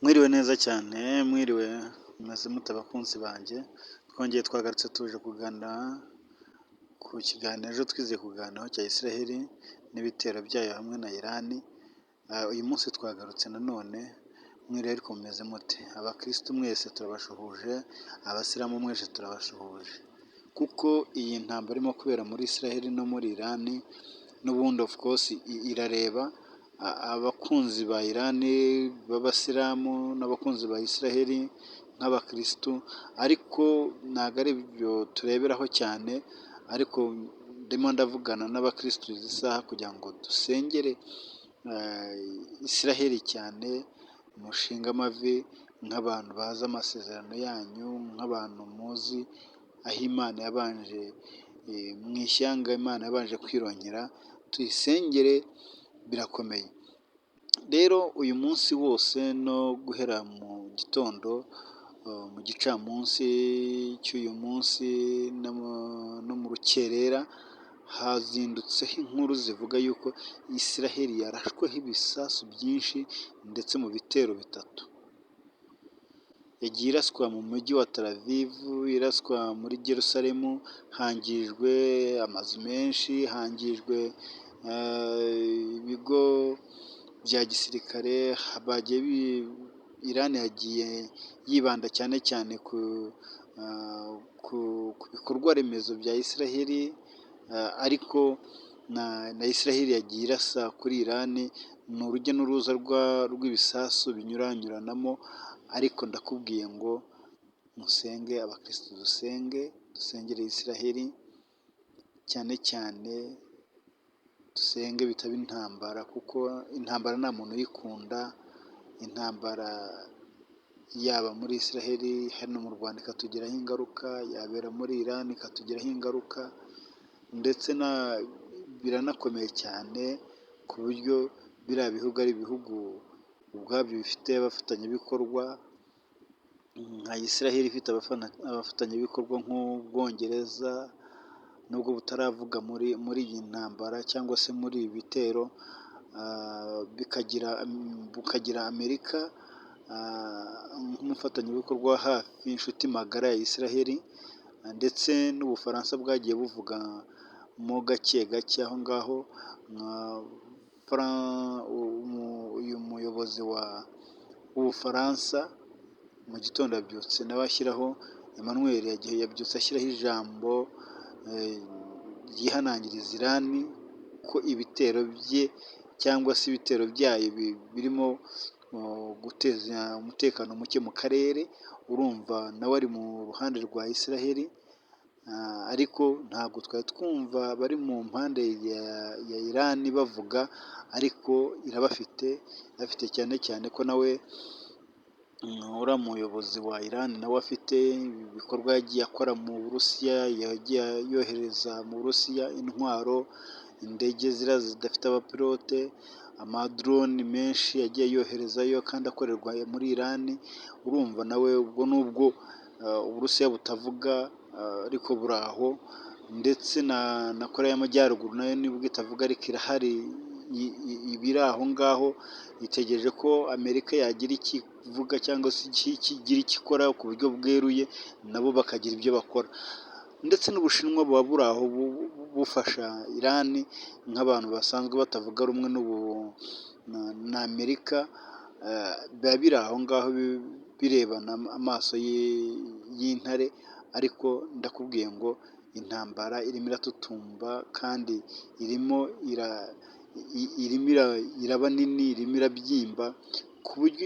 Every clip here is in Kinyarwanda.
Mwiriwe neza cyane, mwiriwe mumeze mute bakunzi banjye, twongeye twagarutse tuje kuganira ku kiganiro ejo twizeye kuganiraho cya Israel n'ibitero byayo hamwe na Iran. Uyu munsi twagarutse nanone, mwiriwe ariko mumeze mute? Abakristo mwese turabashuhuje, abasilamu mwese turabashuhuje, kuko iyi ntambara irimo kubera muri Israel no muri Iran n'ubundi of course irareba abakunzi ba Iran b'abasilamu n'abakunzi ba Israel nk'abakristu, ariko ntabwo ari byo tureberaho cyane, ariko ndimo ndavugana n'abakristu izi saha kugira ngo dusengere Israel cyane, mushinga amavi nk'abantu bazi amasezerano yanyu, nk'abantu muzi aho Imana yabanje mu ishyanga, Imana yabanje kwirongera, tuyisengere birakomeye. Rero uyu munsi wose no guhera mu gitondo, mu gicamunsi cy'uyu munsi no mu rukerera, hazindutseho inkuru zivuga yuko Israel yarashweho ibisasu byinshi ndetse mu bitero bitatu. Yagiye iraswa mu mujyi wa Tel Aviv, iraswa muri Jerusalem, hangijwe amazu menshi, hangijwe ibigo bya gisirikare, Iran yagiye yibanda cyane cyane ku bikorwa remezo bya Israel, ariko na Israel yagiye irasa kuri Iran. Ni urujya n'uruza rw'ibisasu binyuranyuranamo, ariko ndakubwiye ngo musenge, abakristo dusengere Israel cyane cyane, dusenge bitaba intambara, kuko intambara nta muntu uyikunda. Intambara yaba muri Israel hano mu Rwanda ikatugiraho ingaruka, yabera muri Iran ikatugiraho ingaruka, ndetse biranakomeye cyane ku buryo biriya bihugu ari ibihugu ubwabyo bifite abafatanyabikorwa, nka Israel ifite abafatanyabikorwa nk'Ubwongereza, nubwo butaravuga muri iyi ntambara cyangwa se muri ibi bitero, bukagira Amerika nk'umufatanyabikorwa wa hafi, inshuti magara ya Israel, ndetse n'Ubufaransa bwagiye buvugamo gake gake aho ngaho. Uyu muyobozi w'Ubufaransa mu gitondo yabyutse nawe ashyiraho, Emmanuel yabyutse ashyiraho ijambo ryihanangiriza Iran ko ibitero bye cyangwa se ibitero byayo birimo guteza umutekano muke mu karere. Urumva nawe ari mu ruhande rwa Israel, ariko ntabwo twari twumva bari mu mpande ya Iran bavuga, ariko irabafite cyane cyane ko nawe uriya muyobozi wa Iran nawe afite ibikorwa yagiye akora mu Burusiya, yagiye yohereza mu Burusiya intwaro, indege ziriya zidafite abapilote, amadrone menshi yagiye yoherezayo kandi akorerwa muri Iran. Urumva nawe ubwo nubwo Uburusiya butavuga, ariko buri aho, ndetse na Koreya y'Amajyaruguru nayo nibwo itavuga, ariko irahari, ibiri aho ngaho, itegereje ko Amerika yagira icyo ivuga cyangwa se igira icyo ikora ku buryo bweruye, nabo bakagira ibyo bakora. Ndetse n'Ubushinwa buba buri aho bufasha Iran nk'abantu basanzwe batavuga rumwe na Amerika, biba biri aho ngaho birebana amaso y'intare. Ariko ndakubwiye ngo intambara irimo iratutumba, kandi irimo iraba nini, irimo irabyimba ku buryo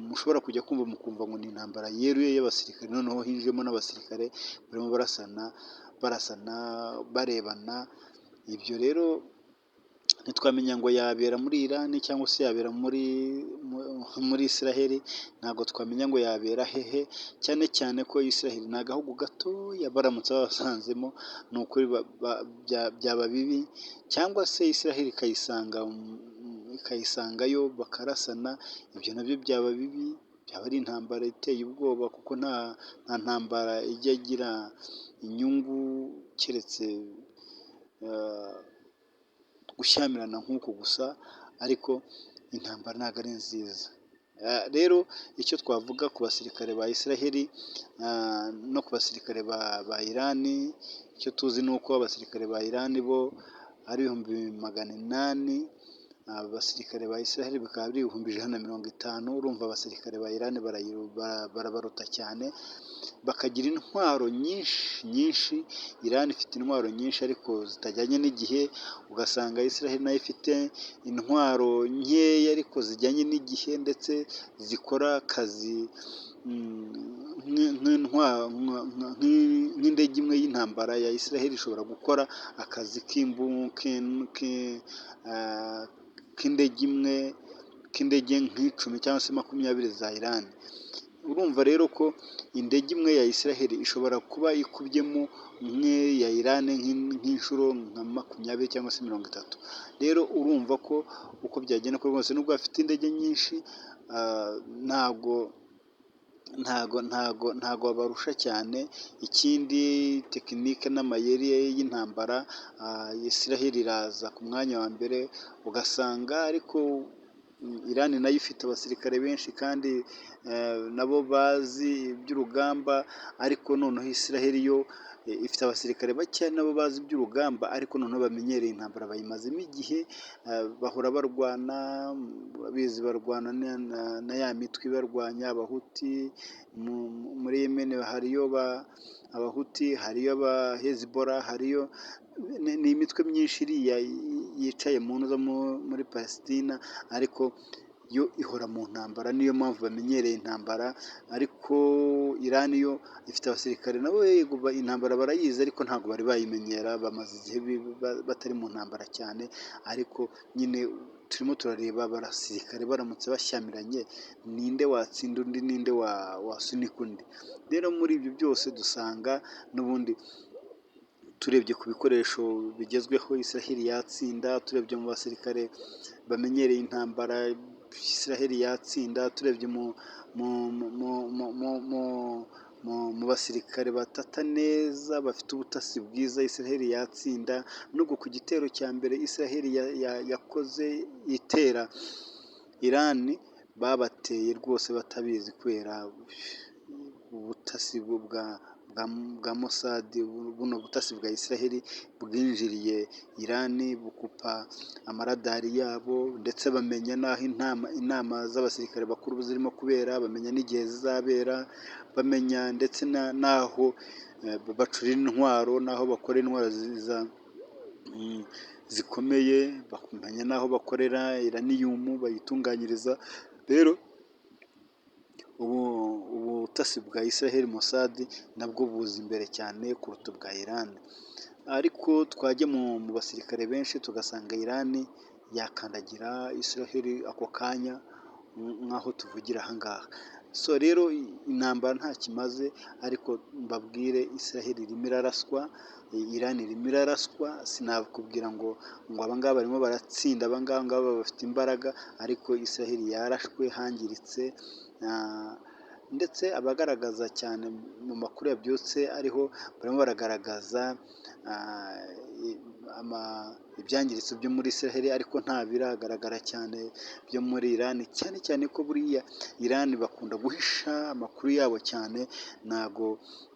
mushobora kujya kumva mukumva ngo ni intambara yeruye y'abasirikare, noneho hinjiyemo n'abasirikare barimo barasana barebana. Ibyo rero ntitwamenya ngo yabera muri Iran cyangwa se yabera muri Israel, ntabwo twamenya ngo yabera hehe, cyane cyane ko Israel ni agahugu gatoya, baramutse babasanzemo ni ukuri byaba bibi, cyangwa se Israel ikayisangayo bakarasana, ibyo nabyo byaba bibi, byaba ari intambara iteye ubwoba, kuko nta ntambara ijya igira inyungu keretse gushyamirana nk'uku gusa. Ariko intambara ntabwo ari nziza, Rero icyo twavuga ku basirikare ba Israel no ku basirikare ba Iran, icyo tuzi ni uko abasirikare ba Iran bo ari 800,000, abasirikare ba Israel bikaba ari 150,000. Urumva abasirikare ba Iran barabaruta cyane, bakagira intwaro nyinshi. Iran ifite intwaro nyinshi ariko zitajyanye n'igihe, ugasanga Israel nayo ifite intwaro nkeya ariko zijyanye n'igihe, ndetse zikora akazi nk'indege imwe y'intambara ya Israel ishobora gukora akazi k'indege nk'icumi cyangwa se 20 za Iran. Urumva rero ko indege imwe ya Israel ishobora kuba ikubyemo nk'iya Iran nk'inshuro nka 20 cyangwa se 30. Rero urumva ko uko byagenda rwose, nubwo bafite indege nyinshi, ntago babarusha cyane. Ikindi tekinike n'amayeri y'intambara, Israel iraza ku mwanya wa mbere, ugasanga ariko Iran nayo ifite abasirikare benshi kandi nabo bazi iby'urugamba, ariko noneho Israel yo ifite abasirikare bake nabo bazi iby'urugamba, ariko noneho bamenyereye intambara, bayimazemo igihe, bahora barwana, babizi barwana na ya mitwe barwanya abahuti muri Yemen, hariyo abahuti, hariyo aba Hezbollah, hariyo ni imitwe myinshi iriya yicaye muri Palestina, ariko yo ihora mu ntambara, niyo mpamvu bamenyereye intambara. Ariko Iran yo ifite abasirikare nabo yego intambara barayizi, ariko ntabwo bari bayimenyera, bamaze igihe batari mu ntambara cyane. Ariko nyine turimo turareba abasirikare baramutse bashyamiranye, ninde watsinda undi, ninde wasunika undi? Rero muri ibyo byose dusanga n'ubundi turebye ku bikoresho bigezweho Israel yatsinda, turebye mu basirikare bamenyereye intambara Israel yatsinda, turebye mu basirikare batata neza bafite ubutasi bwiza Israel yatsinda. Nubwo ku gitero cya mbere Israel yakoze itera Iran, babateye rwose batabizi, kubera ubutasi bwa Mossad. Buno butasi bwa Israel bwinjiriye Iran, bukupa amaradari yabo, ndetse bamenya n'aho inama z'abasirikare bakuru zirimo kubera, bamenya n'igihe zizabera, bamenya ndetse n'aho bacurira intwaro, n'aho bakora intwaro zikomeye, bakamenya n'aho bakorera Iranium bayitunganyiriza. Rero ubutasi bwa Israel Mossad nabwo buza imbere cyane kuruta ubwa Iran. Ariko twajya mu basirikare benshi tugasanga Iran yakandagira Israel ako kanya, nk'aho tuvugira ahangaha. So rero intambara nta kimaze, ariko mbabwire Israel irimo iraraswa, Iran irimo iraraswa. Sinakubwira ngo abangaba barimo baratsinda, abangaba bafite imbaraga, ariko Israel yarashwe, hangiritse. Ndetse abagaragaza cyane mu makuru yabyutse ariho barimo baragaragaza ibyangiritse byo muri Israel, ariko nta biragaragara cyane byo muri Iran, cyane ko buriya Iran bakunda guhisha amakuru yabo cyane, ntago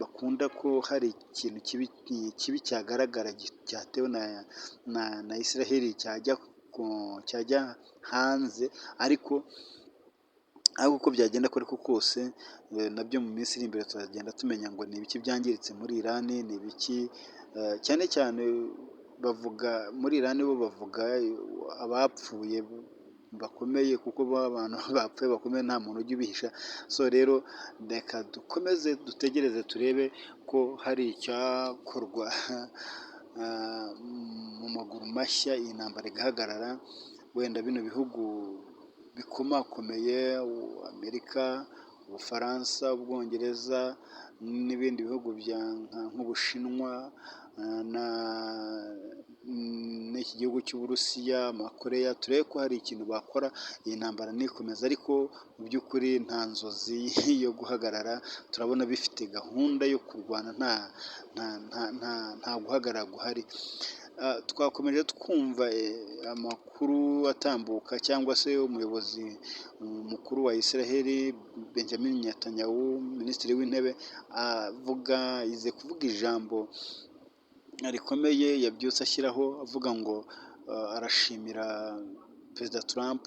bakunda ko hari ikintu kibi cyagaragara cyatewe na Israel cyajya hanze. Ariko uko byagenda ariko kose, nabyo mu minsi iri imbere tuzagenda tumenya ngo ni ibiki byangiritse muri Iran, ni ibiki cyane bavuga muri Iran. Bo bavuga abapfuye bakomeye, kuko abantu bapfuye bakomeye nta muntu ujya ubihisha. So rero reka dukomeze dutegereze turebe ko hari icyakorwa mu maguru mashya, iyi ntambara igahagarara. Wenda bino bihugu bikomakomeye, Amerika, Ubufaransa, Ubwongereza, n'ibindi bihugu nk'Ubushinwa n'iki gihugu cy'Uburusiya, Koreya, turebe ko hari ikintu bakora iyi ntambara ntikomeze. Ariko mu by'ukuri nta nzozi yo guhagarara, turabona bifite gahunda yo kurwana, nta guhagarara guhari. twakomeje twumva amakuru atambuka cyangwa se umuyobozi mukuru wa Israel Benjamin Netanyahu, minisitiri w'intebe, yize kuvuga ijambo rikomeye yabyutse ashyiraho avuga ngo arashimira Perezida Trump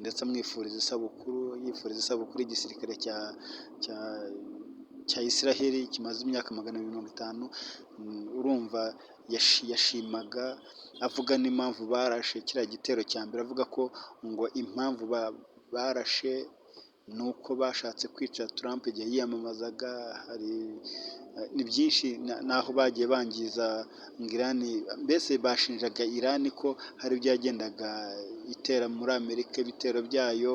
ndetse amwifuriza yifuriza isabukuru y'igisirikare cya Israel kimaze imyaka 250. Urumva yashimaga avuga n'impamvu barashe kiriya gitero cya mbere, avuga ko ngo impamvu barashe ni uko bashatse kwica Trump igihe yiyamamazaga. Ni byinshi, naho bagiye bangiza ngo Iran, mbese bashinjaga Iran ko hari byagendaga itera muri Amerika, ibitero byayo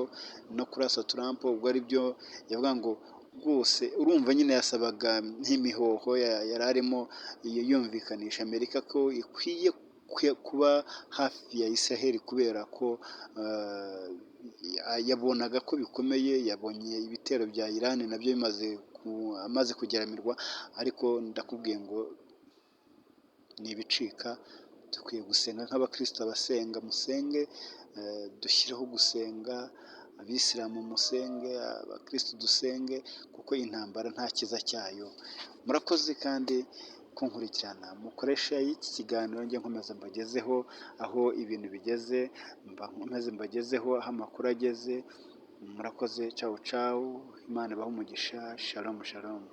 no kurasa Trump. Ubwo ari byo yavuga ngo rwose, urumva nyine yasabaga nk'imihoho yari arimo yumvikanisha Amerika ko ikwiye kuba hafi ya Israel, kubera ko yabonaga ko bikomeye. Yabonye ibitero bya Iran nabyo amaze kugeramirwa, ariko ndakubwiye ngo nibicika. Dukwiye gusenga nk'abakristo, abasenga musenge, dushyireho gusenga, abisilamu musenge, abakristo dusenge, kuko intambara nta kiza cyayo. Murakoze kandi kunkurikirana, mukoresha y'iki kiganiro njye nkomeza mbagezeho aho ibintu bigeze, nkomeze mbagezeho aho amakuru ageze. Murakoze, ciao ciao, Imana ibahe umugisha, shalom shalom.